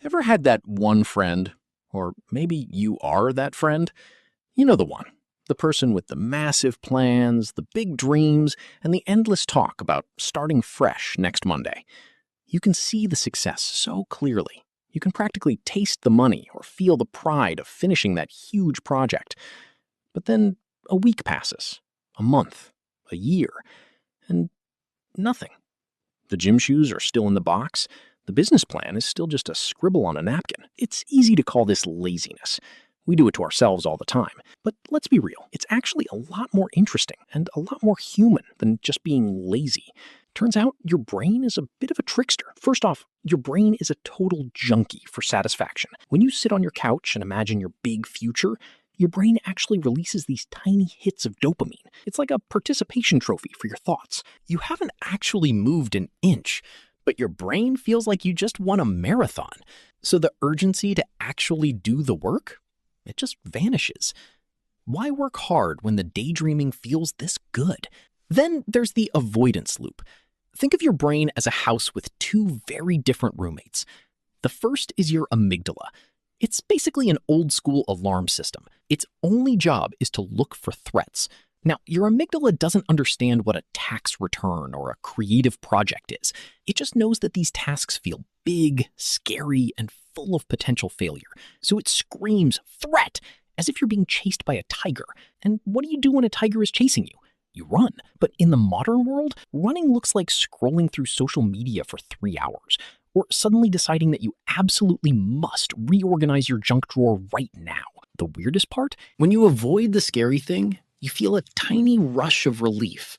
Ever had that one friend, or maybe you are that friend? You know the one. The person with the massive plans, the big dreams, and the endless talk about starting fresh next Monday. You can see the success so clearly. You can practically taste the money or feel the pride of finishing that huge project. But then a week passes, a month, a year, and nothing. The gym shoes are still in the box. The business plan is still just a scribble on a napkin. It's easy to call this laziness. We do it to ourselves all the time. But let's be real, it's actually a lot more interesting and a lot more human than just being lazy. Turns out your brain is a bit of a trickster. First off, your brain is a total junkie for satisfaction. When you sit on your couch and imagine your big future, your brain actually releases these tiny hits of dopamine. It's like a participation trophy for your thoughts. You haven't actually moved an inch, but your brain feels like you just won a marathon. So the urgency to actually do the work, it just vanishes. Why work hard when the daydreaming feels this good? Then there's the avoidance loop. Think of your brain as a house with two very different roommates. The first is your amygdala. It's basically an old-school alarm system. Its only job is to look for threats. Now, your amygdala doesn't understand what a tax return or a creative project is. It just knows that these tasks feel big, scary, and full of potential failure. So it screams, "Threat!" as if you're being chased by a tiger. And what do you do when a tiger is chasing you? You run. But in the modern world, running looks like scrolling through social media for 3 hours, or suddenly deciding that you absolutely must reorganize your junk drawer right now. The weirdest part? When you avoid the scary thing, you feel a tiny rush of relief.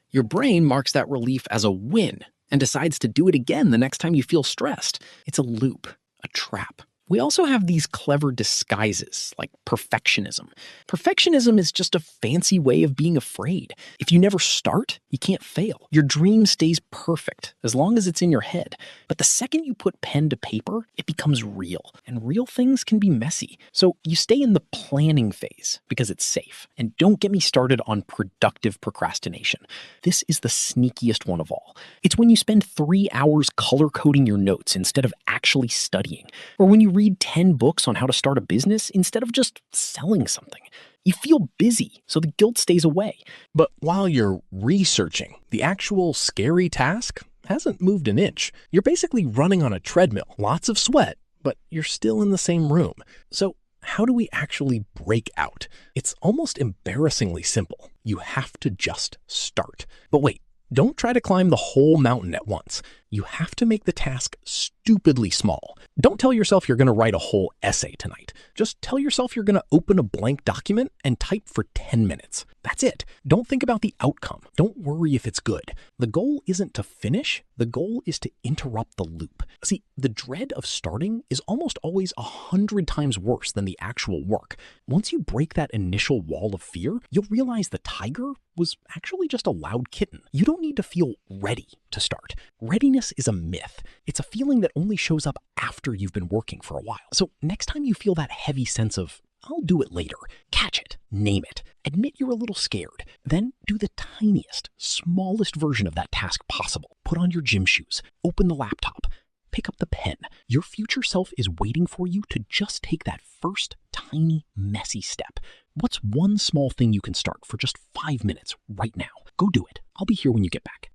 Your brain marks that relief as a win and decides to do it again the next time you feel stressed. It's a loop, a trap. We also have these clever disguises, like perfectionism. Perfectionism is just a fancy way of being afraid. If you never start, you can't fail. Your dream stays perfect as long as it's in your head. But the second you put pen to paper, it becomes real. And real things can be messy. So you stay in the planning phase because it's safe. And don't get me started on productive procrastination. This is the sneakiest one of all. It's when you spend 3 hours color-coding your notes instead of actually studying. Or when you read 10 books on how to start a business instead of just selling something. You feel busy, so the guilt stays away. But while you're researching, the actual scary task hasn't moved an inch. You're basically running on a treadmill, lots of sweat, but you're still in the same room. So how do we actually break out? It's almost embarrassingly simple. You have to just start. But wait, don't try to climb the whole mountain at once. You have to make the task stupidly small. Don't tell yourself you're going to write a whole essay tonight. Just tell yourself you're going to open a blank document and type for 10 minutes. That's it. Don't think about the outcome. Don't worry if it's good. The goal isn't to finish. The goal is to interrupt the loop. See, the dread of starting is almost always 100 times worse than the actual work. Once you break that initial wall of fear, you'll realize the tiger was actually just a loud kitten. You don't need to feel ready to start. Readiness is a myth. It's a feeling that only shows up after you've been working for a while. So next time you feel that heavy sense of, I'll do it later, catch it, name it, admit you're a little scared, then do the tiniest, smallest version of that task possible. Put on your gym shoes, open the laptop, pick up the pen. Your future self is waiting for you to just take that first tiny, messy step. What's one small thing you can start for just 5 minutes right now? Go do it. I'll be here when you get back.